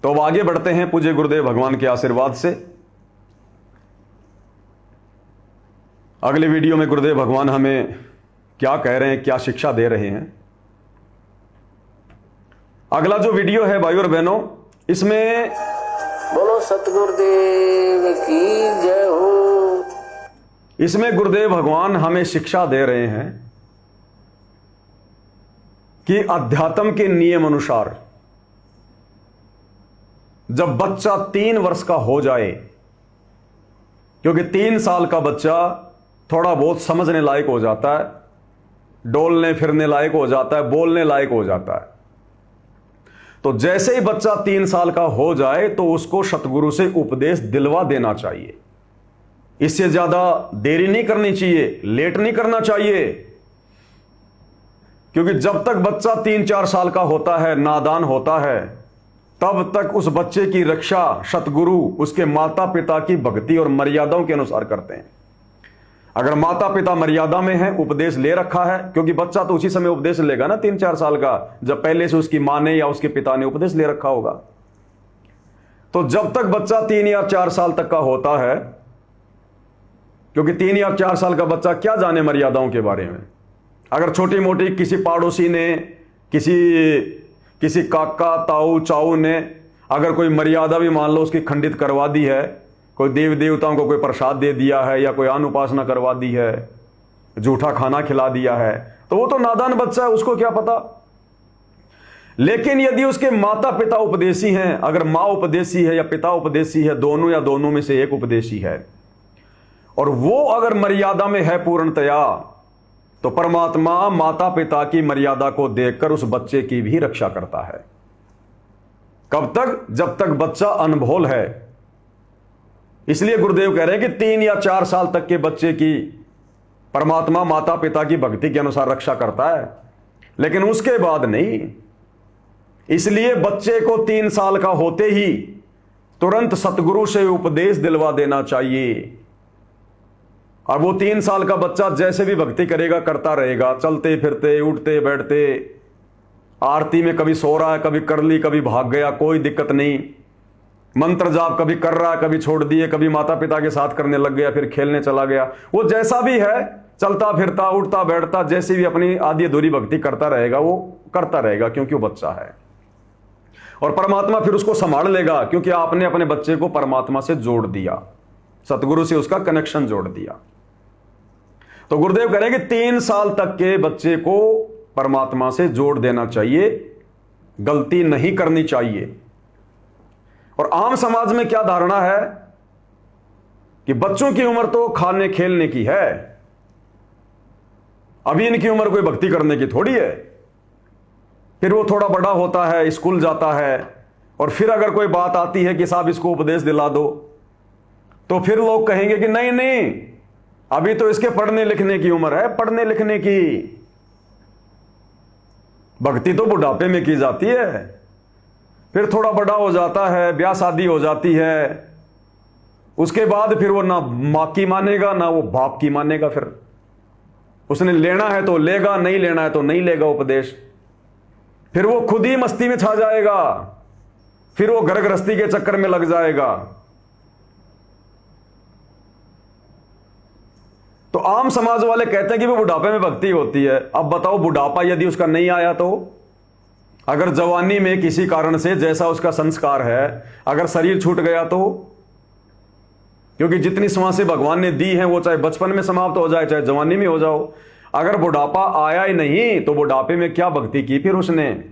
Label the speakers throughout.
Speaker 1: तो अब आगे बढ़ते हैं पूज्य गुरुदेव भगवान के आशीर्वाद से। अगले वीडियो में गुरुदेव भगवान हमें क्या कह रहे हैं, क्या शिक्षा दे रहे हैं। अगला जो वीडियो है भाइयों और बहनों, इसमें
Speaker 2: बोलो सतगुरुदेव की जय हो।
Speaker 1: इसमें गुरुदेव भगवान हमें शिक्षा दे रहे हैं कि अध्यात्म के नियम अनुसार जब बच्चा 3 वर्ष का हो जाए, क्योंकि 3 साल का बच्चा थोड़ा बहुत समझने लायक हो जाता है, डोलने फिरने लायक हो जाता है, बोलने लायक हो जाता है, तो जैसे ही बच्चा 3 साल का हो जाए तो उसको सतगुरु से उपदेश दिलवा देना चाहिए। इससे ज्यादा देरी नहीं करनी चाहिए, लेट नहीं करना चाहिए, क्योंकि जब तक बच्चा 3-4 साल का होता है, नादान होता है, तब तक उस बच्चे की रक्षा सतगुरु उसके माता पिता की भक्ति और मर्यादाओं के अनुसार करते हैं। अगर माता पिता मर्यादा में है, उपदेश ले रखा है, क्योंकि बच्चा तो उसी समय उपदेश लेगा ना 3-4 साल का, जब पहले से उसकी माँ ने या उसके पिता ने उपदेश ले रखा होगा। तो जब तक बच्चा 3 या 4 साल तक का होता है, क्योंकि 3 या 4 साल का बच्चा क्या जाने मर्यादाओं के बारे में। अगर छोटी मोटी किसी पड़ोसी ने, किसी काका ताऊ चाऊ ने अगर कोई मर्यादा भी मान लो उसकी खंडित करवा दी है, कोई देव देवताओं को कोई प्रसाद दे दिया है या कोई अन्न उपासना करवा दी है, झूठा खाना खिला दिया है, तो वो तो नादान बच्चा है, उसको क्या पता। लेकिन यदि उसके माता पिता उपदेशी हैं, अगर माँ उपदेशी है या पिता उपदेशी है, दोनों या दोनों में से एक उपदेशी है, और वो अगर मर्यादा में है पूर्णतया, तो परमात्मा माता पिता की मर्यादा को देखकर उस बच्चे की भी रक्षा करता है। कब तक? जब तक बच्चा अनभोल है। इसलिए गुरुदेव कह रहे हैं कि 3 या 4 साल तक के बच्चे की परमात्मा माता पिता की भक्ति के अनुसार रक्षा करता है, लेकिन उसके बाद नहीं। इसलिए बच्चे को 3 साल का होते ही तुरंत सतगुरु से उपदेश दिलवा देना चाहिए। और वो 3 साल का बच्चा जैसे भी भक्ति करेगा, करता रहेगा, चलते फिरते उठते बैठते, आरती में कभी सो रहा है, कभी कर ली, कभी भाग गया, कोई दिक्कत नहीं। मंत्र जाप कभी कर रहा है, कभी छोड़ दिए, कभी माता पिता के साथ करने लग गया, फिर खेलने चला गया। वो जैसा भी है, चलता फिरता उठता बैठता, जैसी भी अपनी आधी अधूरी भक्ति करता रहेगा, वो करता रहेगा, क्योंकि वो बच्चा है। और परमात्मा फिर उसको संभाल लेगा, क्योंकि आपने अपने बच्चे को परमात्मा से जोड़ दिया, सतगुरु से उसका कनेक्शन जोड़ दिया। तो गुरुदेव कह रहे हैं कि 3 साल तक के बच्चे को परमात्मा से जोड़ देना चाहिए, गलती नहीं करनी चाहिए। और आम समाज में क्या धारणा है कि बच्चों की उम्र तो खाने खेलने की है, अभी इनकी उम्र कोई भक्ति करने की थोड़ी है। फिर वो थोड़ा बड़ा होता है, स्कूल जाता है, और फिर अगर कोई बात आती है कि साहब इसको उपदेश दिला दो, तो फिर लोग कहेंगे कि नहीं नहीं, अभी तो इसके पढ़ने लिखने की उम्र है, पढ़ने लिखने की। भक्ति तो बुढ़ापे में की जाती है। फिर थोड़ा बड़ा हो जाता है, ब्याह शादी हो जाती है, उसके बाद फिर वो ना मां की मानेगा ना वो बाप की मानेगा। फिर उसने लेना है तो लेगा, नहीं लेना है तो नहीं लेगा उपदेश। फिर वो खुद ही मस्ती में छा जाएगा, फिर वो घर गृहस्थी के चक्कर में लग जाएगा। तो आम समाज वाले कहते हैं कि वो बुढ़ापे में भक्ति होती है। अब बताओ, बुढ़ापा यदि उसका नहीं आया तो? अगर जवानी में किसी कारण से जैसा उसका संस्कार है, अगर शरीर छूट गया तो? क्योंकि जितनी सांसें भगवान ने दी हैं वो चाहे बचपन में समाप्त हो जाए, चाहे जवानी में हो जाओ। अगर बुढ़ापा आया ही नहीं तो बुढ़ापे में क्या भक्ति की फिर उसने?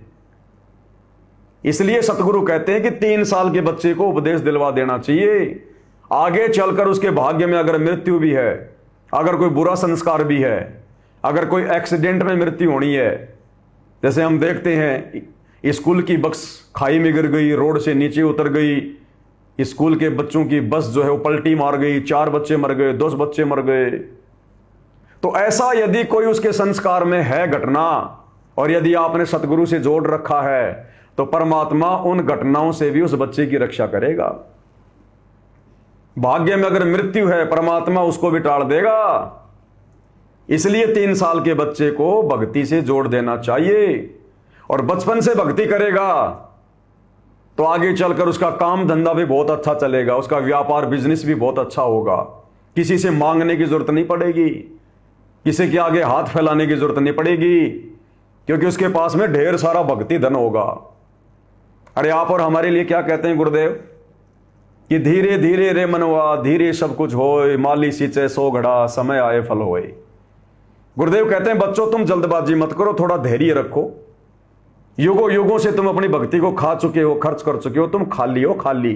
Speaker 1: इसलिए सतगुरु कहते हैं कि 3 साल के बच्चे को उपदेश दिलवा देना चाहिए। आगे चलकर उसके भाग्य में अगर मृत्यु भी है, अगर कोई बुरा संस्कार भी है, अगर कोई एक्सीडेंट में मृत्यु होनी है, जैसे हम देखते हैं स्कूल की बस खाई में गिर गई, रोड से नीचे उतर गई, स्कूल के बच्चों की बस जो है वो पलटी मार गई, 4 बच्चे मर गए, 10 बच्चे मर गए। तो ऐसा यदि कोई उसके संस्कार में है घटना, और यदि आपने सतगुरु से जोड़ रखा है, तो परमात्मा उन घटनाओं से भी उस बच्चे की रक्षा करेगा। भाग्य में अगर मृत्यु है, परमात्मा उसको भी टाल देगा। इसलिए 3 साल के बच्चे को भक्ति से जोड़ देना चाहिए। और बचपन से भक्ति करेगा तो आगे चलकर उसका काम धंधा भी बहुत अच्छा चलेगा, उसका व्यापार बिजनेस भी बहुत अच्छा होगा। किसी से मांगने की जरूरत नहीं पड़ेगी, किसी के आगे हाथ फैलाने की जरूरत नहीं पड़ेगी, क्योंकि उसके पास में ढेर सारा भक्ति धन होगा। अरे आप और हमारे लिए क्या कहते हैं गुरुदेव कि धीरे धीरे रे मनवा धीरे सब कुछ होए, माली सींचे सो घड़ा समय आए फल होए। गुरुदेव कहते हैं बच्चों तुम जल्दबाजी मत करो, थोड़ा धैर्य रखो। युगों युगों से तुम अपनी भक्ति को खा चुके हो, खर्च कर चुके हो, तुम खाली हो खाली।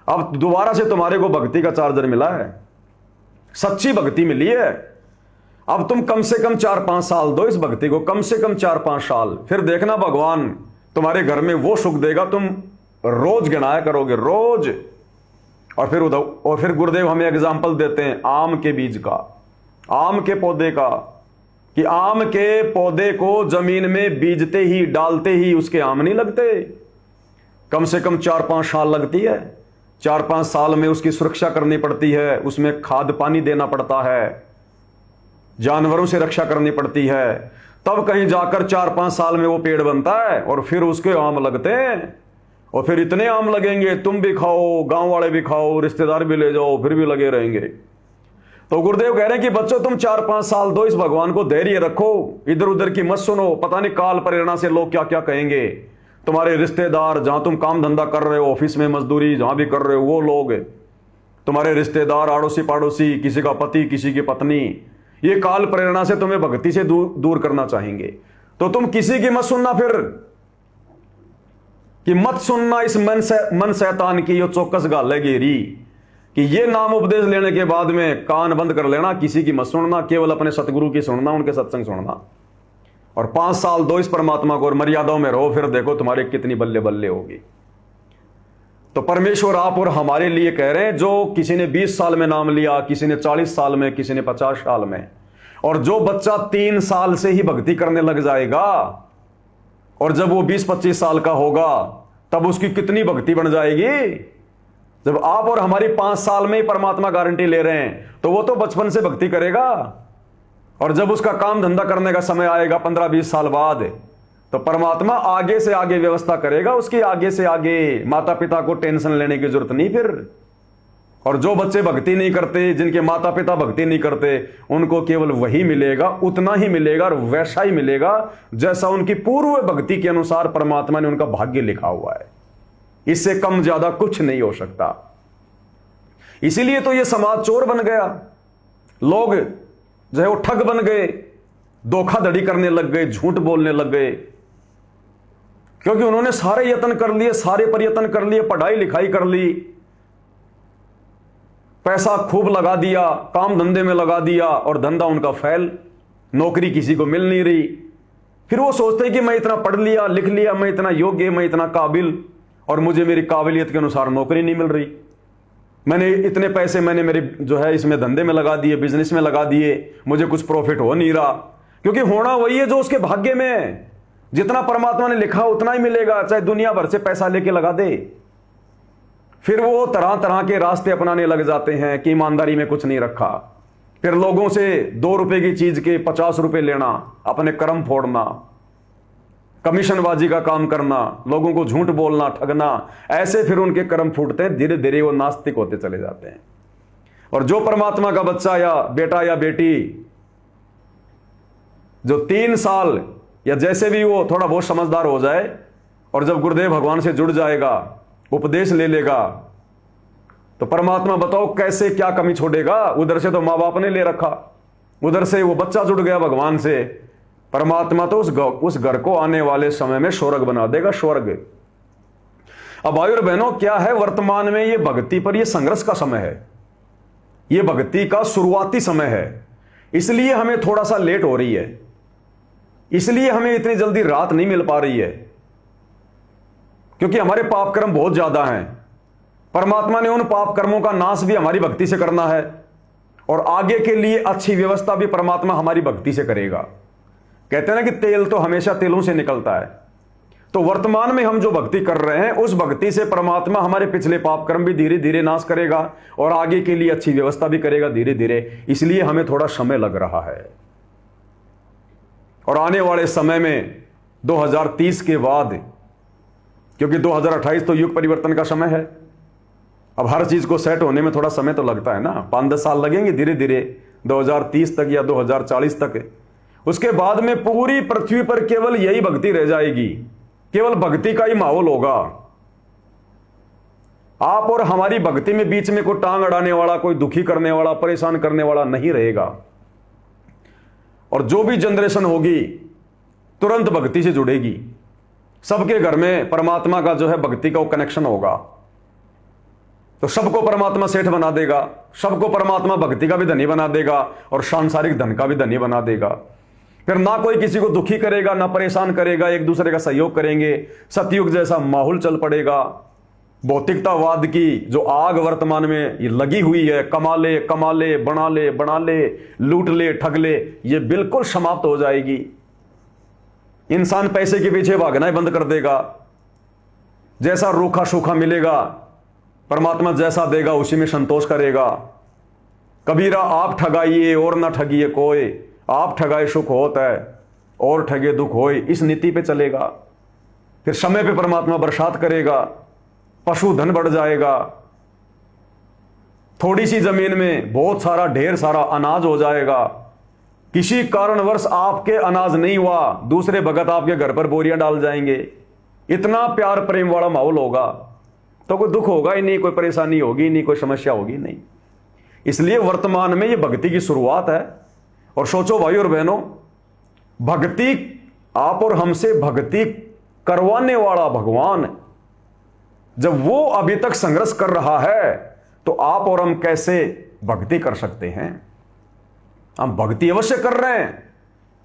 Speaker 1: अब दोबारा से तुम्हारे को भक्ति का चार्जर मिला है, सच्ची भक्ति मिली है। अब तुम कम से कम 4-5 साल दो इस भक्ति को, कम से कम 4-5 साल, फिर देखना भगवान तुम्हारे घर में वो सुख देगा, तुम रोज गिनाया करोगे रोज। और फिर गुरुदेव हमें एग्जाम्पल देते हैं आम के बीज का, आम के पौधे का, कि आम के पौधे को जमीन में बीजते ही डालते ही उसके आम नहीं लगते, कम से कम 4-5 साल लगती है। 4-5 साल में उसकी सुरक्षा करनी पड़ती है, उसमें खाद पानी देना पड़ता है, जानवरों से रक्षा करनी पड़ती है, तब कहीं जाकर 4-5 साल में वो पेड़ बनता है और फिर उसके आम लगते हैं। और फिर इतने आम लगेंगे तुम भी खाओ, गांव वाले भी खाओ, रिश्तेदार भी ले जाओ, फिर भी लगे रहेंगे। तो गुरुदेव कह रहे हैं कि बच्चों तुम 4-5 साल दो इस भगवान को, धैर्य रखो, इधर उधर की मत सुनो। पता नहीं काल प्रेरणा से लोग क्या क्या कहेंगे, तुम्हारे रिश्तेदार, जहां तुम काम धंधा कर रहे हो, ऑफिस में मजदूरी जहां भी कर रहे हो, वो लोग तुम्हारे रिश्तेदार, आड़ोसी पाड़ोसी, किसी का पति, किसी की पत्नी, ये काल प्रेरणा से तुम्हें भक्ति से दूर करना चाहेंगे। तो तुम किसी की मत सुनना, फिर कि मत सुनना इस मन शैतान की, यो चौकस गाल है घेरी, कि ये नाम उपदेश लेने के बाद में कान बंद कर लेना, किसी की मत सुनना, केवल अपने सतगुरु की सुनना, उनके सत्संग सुनना। और 5 साल दो इस परमात्मा को और मर्यादाओं में रहो, फिर देखो तुम्हारे कितनी बल्ले बल्ले होगी। तो परमेश्वर आप और हमारे लिए कह रहे हैं, जो किसी ने 20 साल में नाम लिया, किसी ने 40 साल में, किसी ने 50 साल में, और जो बच्चा 3 साल से ही भक्ति करने लग जाएगा, और जब वो 20-25 साल का होगा तब उसकी कितनी भक्ति बन जाएगी। जब आप और हमारी 5 साल में ही परमात्मा गारंटी ले रहे हैं, तो वो तो बचपन से भक्ति करेगा। और जब उसका काम धंधा करने का समय आएगा 15-20 साल बाद, तो परमात्मा आगे से आगे व्यवस्था करेगा उसकी, आगे से आगे। माता पिता को टेंशन लेने की जरूरत नहीं फिर। और जो बच्चे भक्ति नहीं करते, जिनके माता पिता भक्ति नहीं करते, उनको केवल वही मिलेगा, उतना ही मिलेगा और वैसा ही मिलेगा जैसा उनकी पूर्व भक्ति के अनुसार परमात्मा ने उनका भाग्य लिखा हुआ है। इससे कम ज्यादा कुछ नहीं हो सकता। इसीलिए तो ये समाज चोर बन गया, लोग जो है वो ठग बन गए, धोखाधड़ी करने लग गए, झूठ बोलने लग गए, क्योंकि उन्होंने सारे यत्न कर लिए, सारे प्रयत्न कर लिए, पढ़ाई लिखाई कर ली, पैसा खूब लगा दिया, काम धंधे में लगा दिया, और धंधा उनका फेल, नौकरी किसी को मिल नहीं रही। फिर वो सोचते हैं कि मैं इतना पढ़ लिया, लिख लिया, मैं इतना योग्य, मैं इतना काबिल, और मुझे मेरी काबिलियत के अनुसार नौकरी नहीं मिल रही। मैंने इतने पैसे मैंने मेरे जो है इसमें धंधे में लगा दिए, बिजनेस में लगा दिए, मुझे कुछ प्रॉफिट हो नहीं रहा। क्योंकि होना वही है जो उसके भाग्य में है, जितना परमात्मा ने लिखा उतना ही मिलेगा, चाहे दुनिया भर से पैसा लेके लगा दे। फिर वो तरह तरह के रास्ते अपनाने लग जाते हैं कि ईमानदारी में कुछ नहीं रखा। फिर लोगों से 2 रुपए की चीज के 50 रुपए लेना, अपने कर्म फोड़ना, कमीशनबाजी का काम करना, लोगों को झूठ बोलना, ठगना, ऐसे फिर उनके कर्म फूटते हैं, धीरे धीरे वो नास्तिक होते चले जाते हैं। और जो परमात्मा का बच्चा या बेटा या बेटी जो 3 साल या जैसे भी वो थोड़ा बहुत समझदार हो जाए, और जब गुरुदेव भगवान से जुड़ जाएगा, उपदेश ले लेगा, तो परमात्मा बताओ कैसे क्या कमी छोड़ेगा। उधर से तो माँ बाप ने ले रखा, उधर से वो बच्चा जुड़ गया भगवान से, परमात्मा तो उस घर को आने वाले समय में स्वर्ग बना देगा, स्वर्ग। अब भाई और बहनों, क्या है वर्तमान में ये भक्ति पर ये संघर्ष का समय है, ये भक्ति का शुरुआती समय है। इसलिए हमें थोड़ा सा लेट हो रही है, इसलिए हमें इतनी जल्दी रात नहीं मिल पा रही है, क्योंकि हमारे पाप कर्म बहुत ज्यादा हैं। परमात्मा ने उन पाप कर्मों का नाश भी हमारी भक्ति से करना है, और आगे के लिए अच्छी व्यवस्था भी परमात्मा हमारी भक्ति से करेगा। कहते हैं ना कि तेल तो हमेशा तेलों से निकलता है। तो वर्तमान में हम जो भक्ति कर रहे हैं, उस भक्ति से परमात्मा हमारे पिछले पाप कर्म भी धीरे धीरे नाश करेगा, और आगे के लिए अच्छी व्यवस्था भी करेगा धीरे धीरे। इसलिए हमें थोड़ा समय लग रहा है। और आने वाले समय में 2030 के बाद क्योंकि 2028 तो युग परिवर्तन का समय है। अब हर चीज को सेट होने में थोड़ा समय तो लगता है ना, 5-10 साल लगेंगे धीरे धीरे, 2030 तक या 2040 तक। उसके बाद में पूरी पृथ्वी पर केवल यही भक्ति रह जाएगी, केवल भक्ति का ही माहौल होगा। आप और हमारी भक्ति में बीच में कोई टांग अड़ाने वाला, कोई दुखी करने वाला, परेशान करने वाला नहीं रहेगा। और जो भी जनरेशन होगी तुरंत भक्ति से जुड़ेगी। सबके घर में परमात्मा का जो है भक्ति का वो कनेक्शन होगा, तो सबको परमात्मा सेठ बना देगा, सबको परमात्मा भक्ति का भी धनी बना देगा और सांसारिक धन का भी धनी बना देगा। फिर ना कोई किसी को दुखी करेगा, ना परेशान करेगा, एक दूसरे का सहयोग करेंगे। सतयुग जैसा माहौल चल पड़ेगा। भौतिकतावाद की जो आग वर्तमान में ये लगी हुई है, कमा ले कमा ले, बना ले बना ले, लूट ले ठग ले, ये बिल्कुल समाप्त हो जाएगी। इंसान पैसे के पीछे भागना ही बंद कर देगा। जैसा रूखा सूखा मिलेगा, परमात्मा जैसा देगा उसी में संतोष करेगा। कबीरा आप ठगाइए और ना ठगिए कोई, आप ठगाए सुख होता है और ठगे दुख होए, इस नीति पे चलेगा। फिर समय पे परमात्मा बरसात करेगा, पशुधन बढ़ जाएगा, थोड़ी सी जमीन में बहुत सारा ढेर सारा अनाज हो जाएगा। किसी कारणवश आपके अनाज नहीं हुआ, दूसरे भगत आपके घर पर बोरियां डाल जाएंगे। इतना प्यार प्रेम वाला माहौल होगा, तो कोई दुख होगा ही नहीं, कोई परेशानी होगी नहीं, कोई समस्या होगी नहीं। इसलिए वर्तमान में ये भक्ति की शुरुआत है। और सोचो भाई और बहनों, भक्ति आप और हमसे भक्ति करवाने वाला भगवान जब वो अभी तक संघर्ष कर रहा है, तो आप और हम कैसे भक्ति कर सकते हैं? हम भक्ति अवश्य कर रहे हैं,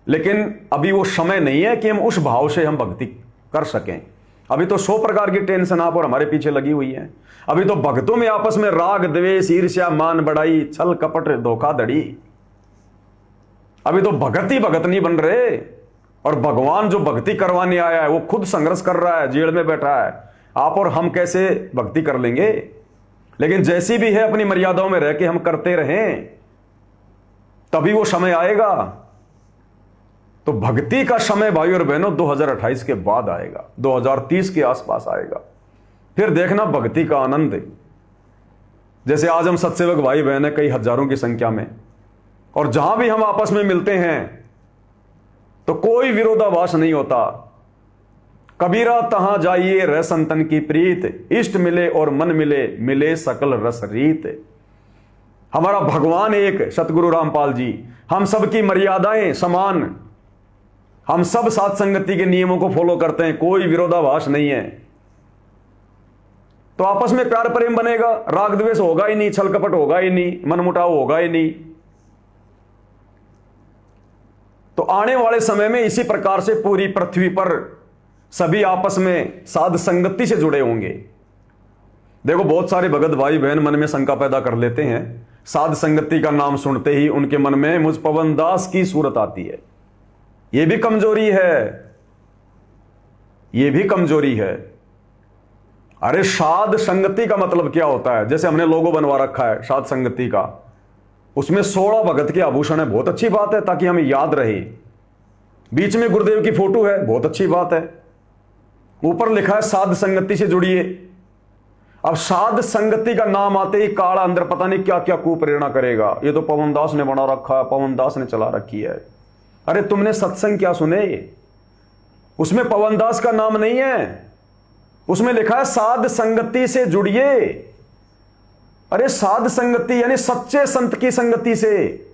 Speaker 1: लेकिन अभी वो समय नहीं है कि हम उस भाव से हम भक्ति कर सकें। अभी तो 100 प्रकार की टेंशन आप और हमारे पीछे लगी हुई है। अभी तो भक्तों में आपस में राग द्वेष ईर्ष्या मान बढ़ाई छल कपट धोखाधड़ी। अभी तो भगत ही भगत नहीं बन रहे। और भगवान जो भक्ति करवाने आया है वो खुद संघर्ष कर रहा है, जेल में बैठा है। आप और हम कैसे भक्ति कर लेंगे? लेकिन जैसी भी है अपनी मर्यादाओं में रह के हम करते रहें, तभी वो समय आएगा। तो भक्ति का समय भाई और बहनों 2028 के बाद आएगा, 2030 के आसपास आएगा। फिर देखना भक्ति का आनंद। जैसे आज हम सत्सेवक भाई बहन है कई हजारों की संख्या में, और जहां भी हम आपस में मिलते हैं तो कोई विरोधाभास नहीं होता। कबीरा तहां जाइए रह संतन की प्रीत, इष्ट मिले और मन मिले, मिले सकल रस रीत। हमारा भगवान एक सतगुरु रामपाल जी, हम सबकी मर्यादाएं समान, हम सब साथ संगति के नियमों को फॉलो करते हैं, कोई विरोधाभास नहीं है। तो आपस में प्यार प्रेम बनेगा, राग द्वेष होगा ही नहीं, छल कपट होगा ही नहीं, मनमुटाव होगा ही नहीं। तो आने वाले समय में इसी प्रकार से पूरी पृथ्वी पर सभी आपस में साध संगति से जुड़े होंगे। देखो बहुत सारे भगत भाई बहन मन में शंका पैदा कर लेते हैं, साध संगति का नाम सुनते ही उनके मन में मुझ पवन दास की सूरत आती है। यह भी कमजोरी है, यह भी कमजोरी है। अरे साध संगति का मतलब क्या होता है? जैसे हमने लोगो बनवा रखा है साध संगति का, उसमें 16 भगत के आभूषण है, बहुत अच्छी बात है ताकि हमें याद रहे। बीच में गुरुदेव की फोटो है, बहुत अच्छी बात है। ऊपर लिखा है साध संगति से जुड़िए। अब साध संगति का नाम आते ही काला अंदर पता नहीं क्या क्या कुप्रेरणा करेगा, ये तो पवन दास ने बना रखा है, पवन दास ने चला रखी है। अरे तुमने सत्संग क्या सुने? उसमें पवन दास का नाम नहीं है, उसमें लिखा है साध संगति से जुड़िए। अरे साध संगति यानी सच्चे संत की संगति से,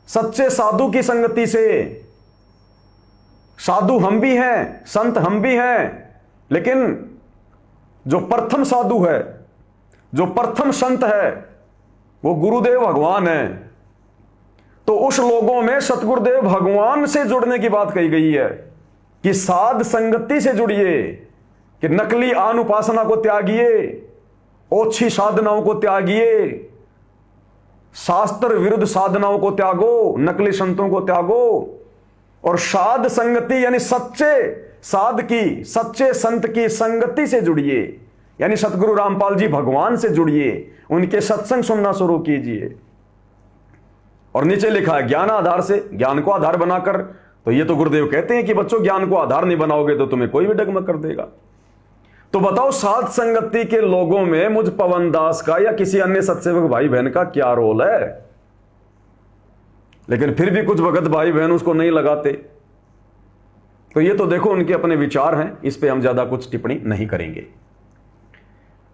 Speaker 1: सच्चे साधु की संगति से। साधु हम भी हैं, संत हम भी हैं, लेकिन जो प्रथम साधु है, जो प्रथम संत है, वो गुरुदेव भगवान है। तो उस लोगों में सतगुरुदेव भगवान से जुड़ने की बात कही गई है कि साध संगति से जुड़िए, कि नकली आन उपासना को त्यागिए, ओछी साधनाओं को त्यागिए, शास्त्र विरुद्ध साधनाओं को त्यागो, नकली संतों को त्यागो, और साध संगति यानी सच्चे साध की, सच्चे संत की संगति से जुड़िए, यानी सतगुरु रामपाल जी भगवान से जुड़िए, उनके सत्संग सुनना शुरू कीजिए। और नीचे लिखा है ज्ञान आधार से, ज्ञान को आधार बनाकर। तो ये तो गुरुदेव कहते हैं कि बच्चों ज्ञान को आधार नहीं बनाओगे तो तुम्हें कोई भी डगमग कर देगा। तो बताओ साध संगति के लोगों में मुझ पवन दास का या किसी अन्य सत्सेवक भाई बहन का क्या रोल है? लेकिन फिर भी कुछ भगत भाई बहन उसको नहीं लगाते। तो ये तो देखो उनके अपने विचार हैं, इस पे हम ज्यादा कुछ टिप्पणी नहीं करेंगे।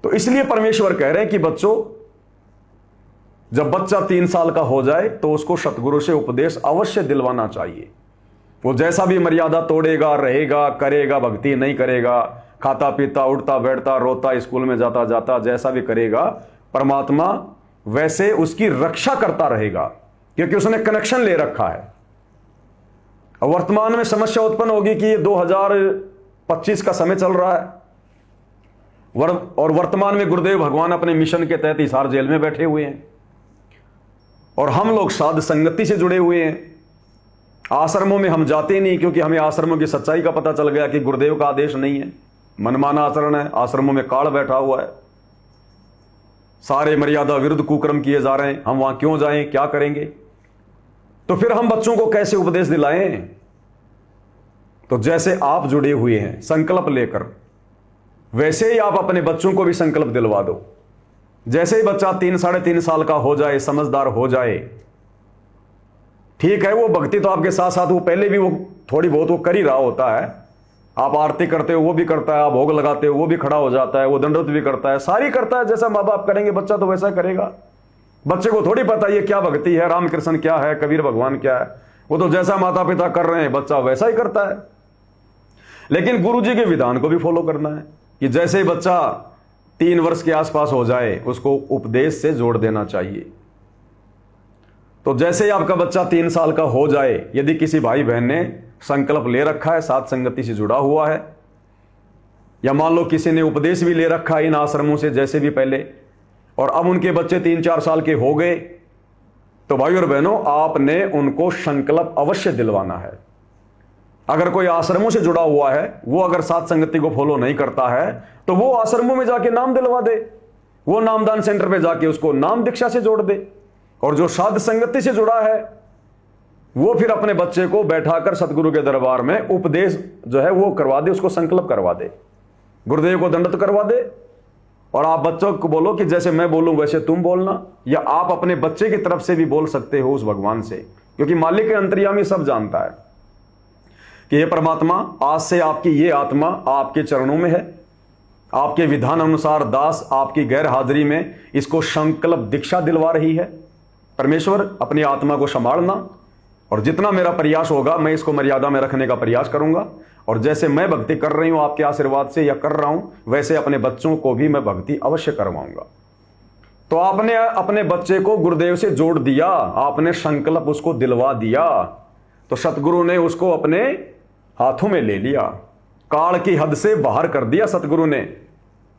Speaker 1: तो इसलिए परमेश्वर कह रहे हैं कि बच्चों, जब बच्चा 3 साल का हो जाए तो उसको सतगुरु से उपदेश अवश्य दिलवाना चाहिए। वो जैसा भी मर्यादा तोड़ेगा, रहेगा, करेगा, भक्ति नहीं करेगा, खाता पीता, उठता बैठता, रोता, स्कूल में जाता जाता, जैसा भी करेगा, परमात्मा वैसे उसकी रक्षा करता रहेगा, क्योंकि उसने कनेक्शन ले रखा है। और वर्तमान में समस्या उत्पन्न होगी कि ये 2025 का समय चल रहा है और वर्तमान में गुरुदेव भगवान अपने मिशन के तहत हिसार जेल में बैठे हुए हैं और हम लोग साध संगति से जुड़े हुए हैं। आश्रमों में हम जाते नहीं, क्योंकि हमें आश्रमों की सच्चाई का पता चल गया कि गुरुदेव का आदेश नहीं है, मनमाना आचरण है। आश्रमों में काल बैठा हुआ है, सारे मर्यादा विरुद्ध कुकर्म किए जा रहे हैं। हम वहां क्यों जाएं, क्या करेंगे? तो फिर हम बच्चों को कैसे उपदेश दिलाएं? तो जैसे आप जुड़े हुए हैं संकल्प लेकर, वैसे ही आप अपने बच्चों को भी संकल्प दिलवा दो। जैसे ही बच्चा 3 साढ़े 3 साल का हो जाए, समझदार हो जाए, ठीक है, वो भक्ति तो आपके साथ साथ वो पहले भी वो थोड़ी बहुत वो कर ही रहा होता है। आप आरती करते हो वो भी करता है, आप भोग लगाते हो वो भी खड़ा हो जाता है, वो दंडवत भी करता है, सारी करता है। जैसा माँ बाप करेंगे बच्चा तो वैसा करेगा। बच्चे को थोड़ी पता ये क्या भक्ति है, रामकृष्ण क्या है, कबीर भगवान क्या है। वो तो जैसा माता पिता कर रहे हैं बच्चा वैसा ही करता है। लेकिन गुरु जी के विधान को भी फॉलो करना है कि जैसे ही बच्चा 3 वर्ष के आसपास हो जाए उसको उपदेश से जोड़ देना चाहिए। तो जैसे ही आपका बच्चा 3 साल का हो जाए, यदि किसी भाई बहन ने संकल्प ले रखा है, साथ संगति से जुड़ा हुआ है, या मान लो किसी ने उपदेश भी ले रखा है इन आश्रमों से जैसे भी पहले, और अब उनके बच्चे 3-4 साल के हो गए, तो भाई और बहनों आपने उनको संकल्प अवश्य दिलवाना है। अगर कोई आश्रमों से जुड़ा हुआ है, वो अगर साथ संगति को फॉलो नहीं करता है, तो वो आश्रमों में जाके नाम दिलवा दे, वो नामदान सेंटर पे जाके उसको नाम दीक्षा से जोड़ दे। और जो साध संगति से जुड़ा है वो फिर अपने बच्चे को बैठाकर सतगुरु के दरबार में उपदेश जो है वो करवा दे, उसको संकल्प करवा दे, गुरुदेव को दंडवत करवा दे। और आप बच्चों को बोलो कि जैसे मैं बोलूं वैसे तुम बोलना, या आप अपने बच्चे की तरफ से भी बोल सकते हो उस भगवान से, क्योंकि मालिक अंतर्यामी सब जानता है कि हे परमात्मा, आज से आपकी ये आत्मा आपके चरणों में है, आपके विधान अनुसार दास आपकी गैर हाजिरी में इसको संकल्प दीक्षा दिलवा रही है। परमेश्वर अपनी आत्मा को संभालना, और जितना मेरा प्रयास होगा मैं इसको मर्यादा में रखने का प्रयास करूंगा, और जैसे मैं भक्ति कर रही हूं आपके आशीर्वाद से या कर रहा हूं वैसे अपने बच्चों को भी मैं भक्ति अवश्य करवाऊंगा। तो आपने अपने बच्चे को गुरुदेव से जोड़ दिया, आपने संकल्प उसको दिलवा दिया, तो सतगुरु ने उसको अपने हाथों में ले लिया, काल की हद से बाहर कर दिया सतगुरु ने।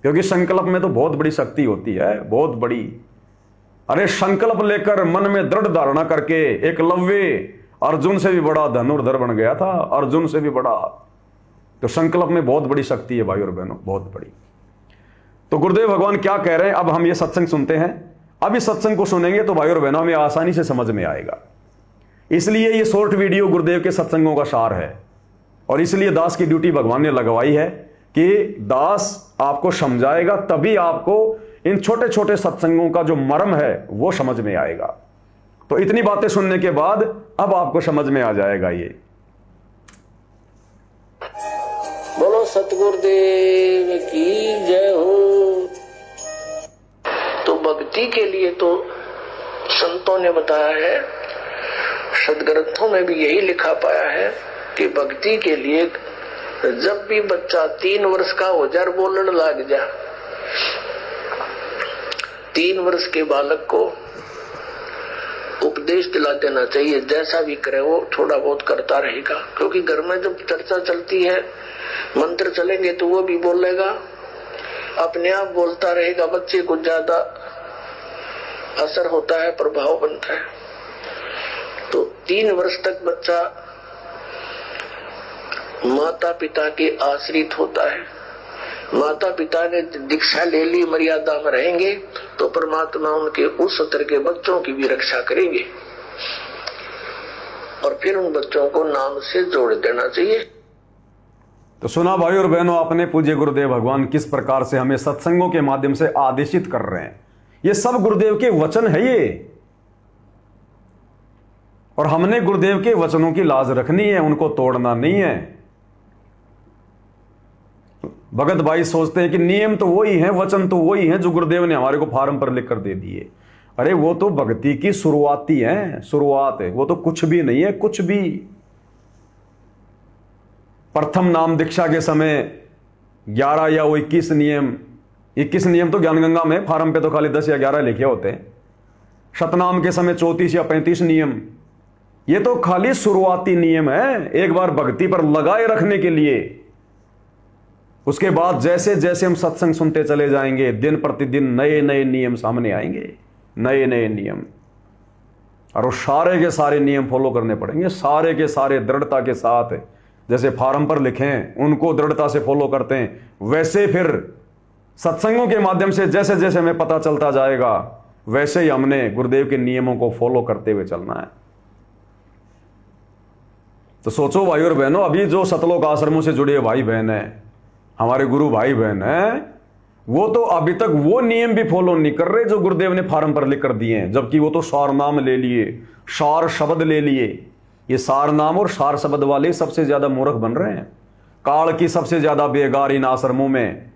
Speaker 1: क्योंकि संकल्प में तो बहुत बड़ी शक्ति होती है, बहुत बड़ी। अरे संकल्प लेकर मन में दृढ़ धारणा करके एकलव्य अर्जुन से भी बड़ा धनुर्धर बन गया था, अर्जुन से भी बड़ा। तो संकल्प में बहुत बड़ी शक्ति है भाई और बहनों, बहुत बड़ी। तो गुरुदेव भगवान क्या कह रहे हैं, अब हम ये सत्संग सुनते हैं। अब इस सत्संग को सुनेंगे तो भाई और बहनों हमें आसानी से समझ में आएगा। इसलिए ये शॉर्ट वीडियो गुरुदेव के सत्संगों का सार है, और इसलिए दास की ड्यूटी भगवान ने लगवाई है कि दास आपको समझाएगा, तभी आपको इन छोटे छोटे सत्संगों का जो मर्म है वो समझ में आएगा। तो इतनी बातें सुनने के बाद अब आपको समझ में आ जाएगा ये।
Speaker 2: बोलो सतगुरुदेव की जय हो। तो भक्ति के लिए तो संतों ने बताया है, सदग्रंथों में भी यही लिखा पाया है कि भक्ति के लिए जब भी बच्चा 3 वर्ष का हो जाए बोलने लग जा, 3 वर्ष के बालक को उपदेश दिला देना चाहिए। जैसा भी करे वो थोड़ा बहुत करता रहेगा, क्योंकि घर में जब चर्चा चलती है, मंत्र चलेंगे तो वो भी बोलेगा, अपने आप बोलता रहेगा। बच्चे को ज्यादा असर होता है, प्रभाव बनता है। तो 3 वर्ष तक बच्चा माता पिता के आश्रित होता है। माता पिता ने दीक्षा ले ली, मर्यादा में रहेंगे तो परमात्मा उनके उस स्तर के बच्चों की भी रक्षा करेंगे, और फिर उन बच्चों को नाम से जोड़ देना चाहिए।
Speaker 1: तो सुना भाई और बहनों आपने, पूज्य गुरुदेव भगवान किस प्रकार से हमें सत्संगों के माध्यम से आदेशित कर रहे हैं। ये सब गुरुदेव के वचन है ये, और हमने गुरुदेव के वचनों की लाज रखनी है, उनको तोड़ना नहीं है। भगत भाई सोचते हैं कि नियम तो वही है, वचन तो वही है जो गुरुदेव ने हमारे को फार्म पर लिख कर दे दिए। अरे वो तो भक्ति की शुरुआती है, शुरुआत है, वो तो कुछ भी नहीं है, कुछ भी। प्रथम नाम दीक्षा के समय 11 या वो 21 नियम तो ज्ञानगंगा में फार्म पे तो खाली 10 या 11 लिखे होते हैं। शतनाम के समय 34 या 35 नियम, ये तो खाली शुरुआती नियम है, एक बार भक्ति पर लगाए रखने के लिए। उसके बाद जैसे जैसे हम सत्संग सुनते चले जाएंगे, दिन प्रतिदिन नए नए नियम सामने आएंगे, नए नए नियम, और वो सारे के सारे नियम फॉलो करने पड़ेंगे, सारे के सारे दृढ़ता के साथ। जैसे फार्म पर लिखें उनको दृढ़ता से फॉलो करते हैं, वैसे फिर सत्संगों के माध्यम से जैसे जैसे हमें पता चलता जाएगा, वैसे ही हमने गुरुदेव के नियमों को फॉलो करते हुए चलना है। तो सोचो भाई और बहनों, अभी जो सतलोक आश्रमों से जुड़े भाई बहन हैं, हमारे गुरु भाई बहन हैं, वो तो अभी तक वो नियम भी फॉलो नहीं कर रहे जो गुरुदेव ने फार्म पर लिख कर दिए हैं। जबकि वो तो सार नाम ले लिए, सार शब्द ले लिए। ये सार नाम और सार शब्द वाले सबसे ज्यादा मूर्ख बन रहे हैं। काल की सबसे ज्यादा बेगार इन आश्रमों में,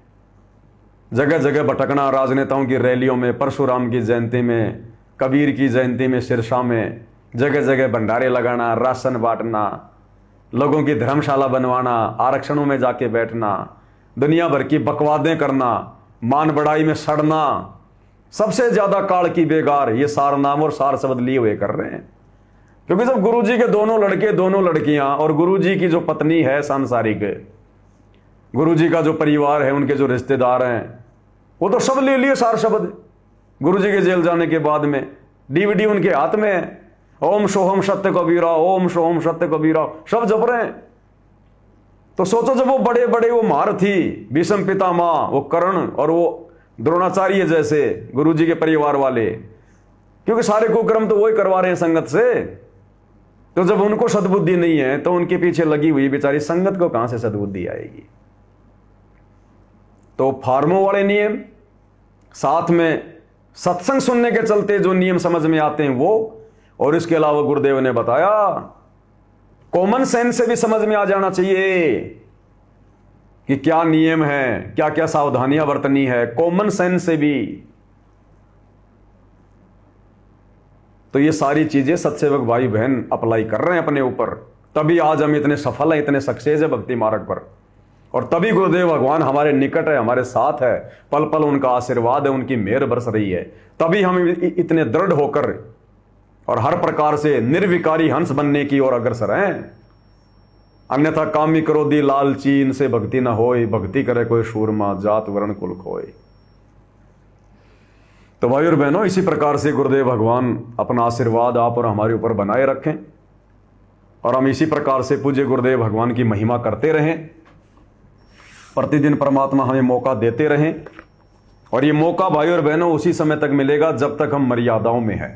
Speaker 1: जगह जगह भटकना, राजनेताओं की रैलियों में, परशुराम की जयंती में, कबीर की जयंती में, सिरसा में, जगह जगह भंडारे लगाना, राशन बांटना, लोगों की धर्मशाला बनवाना, आरक्षणों में जाके बैठना, दुनिया भर की बकवादें करना, मान बढ़ाई में सड़ना, सबसे ज्यादा काल की बेगार ये सार नाम और सार शब्द लिए हुए कर रहे हैं। क्योंकि जब गुरुजी के दोनों लड़के, दोनों लड़कियां और गुरुजी की जो पत्नी है सांसारिक, गुरुजी का जो परिवार है, उनके जो रिश्तेदार हैं, वो तो सब ले लिए सार शब्द। गुरुजी के जेल जाने के बाद में डीवीडी उनके हाथ में है, ओम सोहम सत्य कबीरा, ओम सोहम सत्य कबीरा, सब जप रहे हैं। तो सोचो जब वो बड़े बड़े वो महारथी, भीष्म पितामह, वो कर्ण और वो द्रोणाचार्य जैसे गुरुजी के परिवार वाले, क्योंकि सारे कुकर्म तो वही करवा रहे हैं संगत से, तो जब उनको सद्बुद्धि नहीं है तो उनके पीछे लगी हुई बेचारी संगत को कहां से सद्बुद्धि आएगी। तो फार्मों वाले नियम, साथ में सत्संग सुनने के चलते जो नियम समझ में आते हैं वो, और इसके अलावा गुरुदेव ने बताया कॉमन सेंस से भी समझ में आ जाना चाहिए कि क्या नियम है, क्या क्या सावधानियां बरतनी है, कॉमन सेंस से भी। तो ये सारी चीजें सत्सेवक भाई बहन अप्लाई कर रहे हैं अपने ऊपर, तभी आज हम इतने सफल हैं, इतने सक्सेस है भक्ति मार्ग पर। और तभी गुरुदेव भगवान हमारे निकट है, हमारे साथ है, पल पल उनका आशीर्वाद है, उनकी मेहर बरस रही है। तभी हम इतने दृढ़ होकर और हर प्रकार से निर्विकारी हंस बनने की ओर अग्रसर हैं। अन्यथा कामी क्रोधी लालची इनसे भक्ति न होए, भक्ति करे कोई शूरमा, जात वर्ण कुल खोए। तो भाई और बहनों, इसी प्रकार से गुरुदेव भगवान अपना आशीर्वाद आप और हमारे ऊपर बनाए रखें, और हम इसी प्रकार से पूज्य गुरुदेव भगवान की महिमा करते रहें। प्रतिदिन परमात्मा हमें मौका देते रहें, और ये मौका भाई और बहनों उसी समय तक मिलेगा जब तक हम मर्यादाओं में हैं।